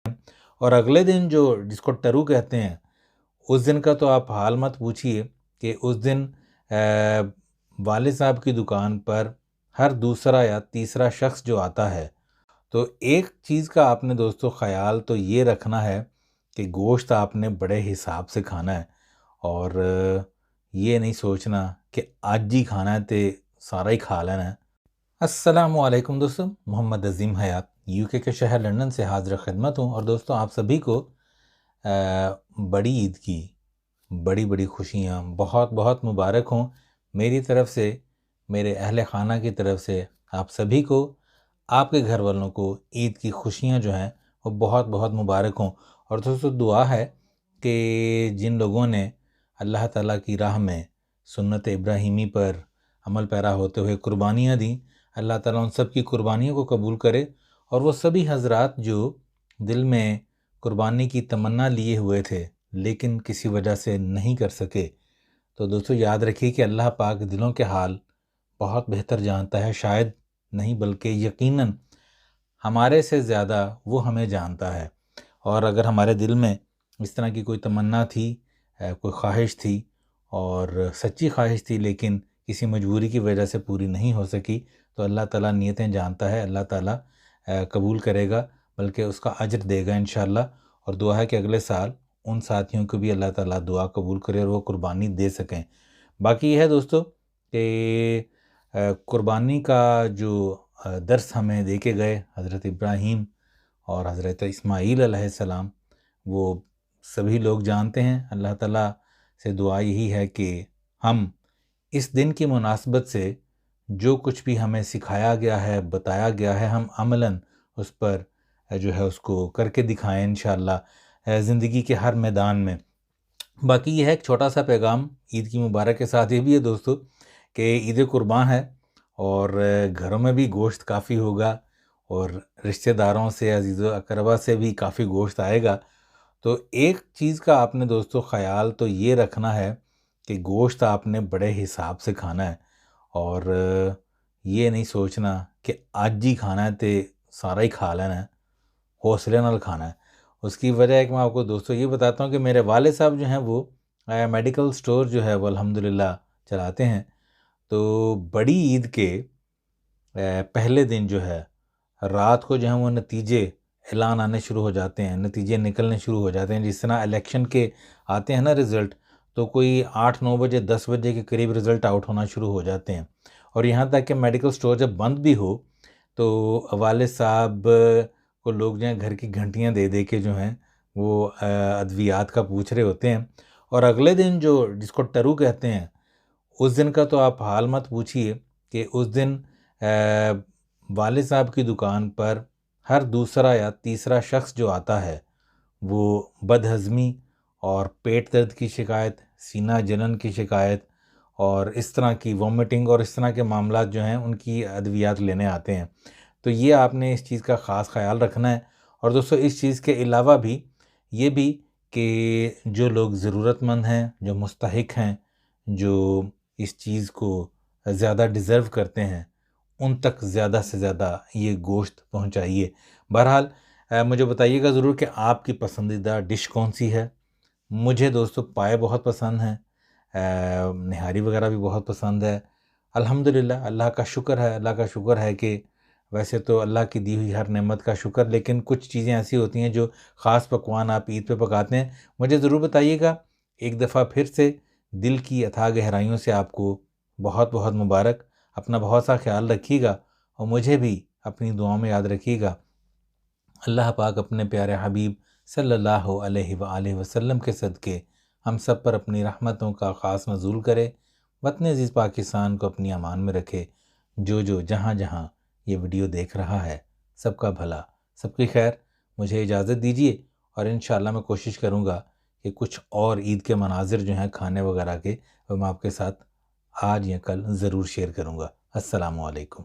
اور اگلے دن جو جس کو ٹرو کہتے ہیں، اس دن کا تو آپ حال مت پوچھیے کہ اس دن والد صاحب کی دکان پر ہر دوسرا یا تیسرا شخص جو آتا ہے، تو ایک چیز کا آپ نے دوستو خیال تو یہ رکھنا ہے کہ گوشت آپ نے بڑے حساب سے کھانا ہے، اور یہ نہیں سوچنا کہ آج ہی کھانا ہے تے سارا ہی کھا لینا ہے۔ السلام علیکم دوستو، محمد عظیم حیات یو کے شہر لندن سے حاضر خدمت ہوں، اور دوستو آپ سبھی کو بڑی عید کی بڑی بڑی خوشیاں بہت بہت مبارک ہوں۔ میری طرف سے، میرے اہل خانہ کی طرف سے آپ سبھی کو، آپ کے گھر والوں کو عید کی خوشیاں جو ہیں وہ بہت بہت مبارک ہوں۔ اور دوستو دعا ہے کہ جن لوگوں نے اللہ تعالیٰ کی راہ میں سنت ابراہیمی پر عمل پیرا ہوتے ہوئے قربانیاں دیں، اللہ تعالیٰ ان سب کی قربانیوں کو قبول کرے، اور وہ سبھی حضرات جو دل میں قربانی کی تمنا لیے ہوئے تھے لیکن کسی وجہ سے نہیں کر سکے، تو دوستو یاد رکھیے کہ اللہ پاک دلوں کے حال بہت بہتر جانتا ہے، شاید نہیں بلکہ یقیناً ہمارے سے زیادہ وہ ہمیں جانتا ہے۔ اور اگر ہمارے دل میں اس طرح کی کوئی تمنا تھی، کوئی خواہش تھی، اور سچی خواہش تھی لیکن کسی مجبوری کی وجہ سے پوری نہیں ہو سکی، تو اللہ تعالیٰ نیتیں جانتا ہے، اللہ تعالیٰ قبول کرے گا، بلکہ اس کا اجر دے گا انشاءاللہ۔ اور دعا ہے کہ اگلے سال ان ساتھیوں کو بھی اللہ تعالیٰ دعا قبول کرے اور وہ قربانی دے سکیں۔ باقی یہ ہے دوستو کہ قربانی کا جو درس ہمیں دے کے گئے حضرت ابراہیم اور حضرت اسماعیل علیہ السلام، وہ سبھی لوگ جانتے ہیں۔ اللہ تعالیٰ سے دعا یہی ہے کہ ہم اس دن کی مناسبت سے جو کچھ بھی ہمیں سکھایا گیا ہے، بتایا گیا ہے، ہم عملاً اس پر جو ہے اس کو کر کے دکھائیں انشاءاللہ زندگی کے ہر میدان میں۔ باقی یہ ہے ایک چھوٹا سا پیغام عید کی مبارک کے ساتھ یہ بھی ہے دوستو کہ عید قربان ہے، اور گھروں میں بھی گوشت کافی ہوگا، اور رشتہ داروں سے، عزیز و اقربا سے بھی کافی گوشت آئے گا۔ تو ایک چیز کا آپ نے دوستو خیال تو یہ رکھنا ہے کہ گوشت آپ نے بڑے حساب سے کھانا ہے، اور یہ نہیں سوچنا کہ آج ہی کھانا ہے تے سارا ہی کھا لینا ہے، حوصلے نال کھانا ہے۔ اس کی وجہ ہے کہ میں آپ کو دوستو یہ بتاتا ہوں کہ میرے والد صاحب جو ہیں وہ میڈیکل سٹور جو ہے وہ الحمدللہ چلاتے ہیں، تو بڑی عید کے پہلے دن جو ہے رات کو جو ہیں وہ نتیجے اعلان آنے شروع ہو جاتے ہیں، نتیجے نکلنے شروع ہو جاتے ہیں۔ جس طرح الیکشن کے آتے ہیں نا رزلٹ، تو کوئی 8-9 بجے 10 بجے کے قریب رزلٹ آؤٹ ہونا شروع ہو جاتے ہیں، اور یہاں تک کہ میڈیکل سٹور جب بند بھی ہو تو والد صاحب کو لوگ جو ہیں گھر کی گھنٹیاں دے دے کے جو ہیں وہ ادویات کا پوچھ رہے ہوتے ہیں۔ اور اگلے دن جو جس کو ٹرو کہتے ہیں، اس دن کا تو آپ حال مت پوچھیے کہ اس دن والد صاحب کی دکان پر ہر دوسرا یا تیسرا شخص جو آتا ہے، وہ بد ہضمی اور پیٹ درد کی شکایت، سینہ جلن کی شکایت، اور اس طرح کی وومٹنگ اور اس طرح کے معاملات جو ہیں ان کی ادویات لینے آتے ہیں۔ تو یہ آپ نے اس چیز کا خاص خیال رکھنا ہے۔ اور دوستو اس چیز کے علاوہ بھی یہ بھی کہ جو لوگ ضرورت مند ہیں، جو مستحق ہیں، جو اس چیز کو زیادہ ڈیزرو کرتے ہیں، ان تک زیادہ سے زیادہ یہ گوشت پہنچائیے۔ بہرحال مجھے بتائیے گا ضرور کہ آپ کی پسندیدہ ڈش کون سی ہے۔ مجھے دوستو پائے بہت پسند ہیں، نہاری وغیرہ بھی بہت پسند ہے۔ الحمدللہ، اللہ کا شکر ہے، اللہ کا شکر ہے کہ ویسے تو اللہ کی دی ہوئی ہر نعمت کا شکر، لیکن کچھ چیزیں ایسی ہوتی ہیں جو خاص پکوان آپ عید پہ پکاتے ہیں، مجھے ضرور بتائیے گا۔ ایک دفعہ پھر سے دل کی اتھاہ گہرائیوں سے آپ کو بہت بہت مبارک۔ اپنا بہت سا خیال رکھیے گا، اور مجھے بھی اپنی دعاؤں میں یاد رکھیے گا۔ اللہ پاک اپنے پیارے حبیب صلی اللہ علیہ وآلہ وسلم کے صدقے ہم سب پر اپنی رحمتوں کا خاص نزول کرے، وطن عزیز پاکستان کو اپنی امان میں رکھے۔ جو جہاں جہاں یہ ویڈیو دیکھ رہا ہے، سب کا بھلا، سب کی خیر۔ مجھے اجازت دیجیے، اور انشاءاللہ میں کوشش کروں گا کہ کچھ اور عید کے مناظر جو ہیں کھانے وغیرہ کے، وہ میں آپ کے ساتھ آج یا کل ضرور شیئر کروں گا۔ السلام علیکم۔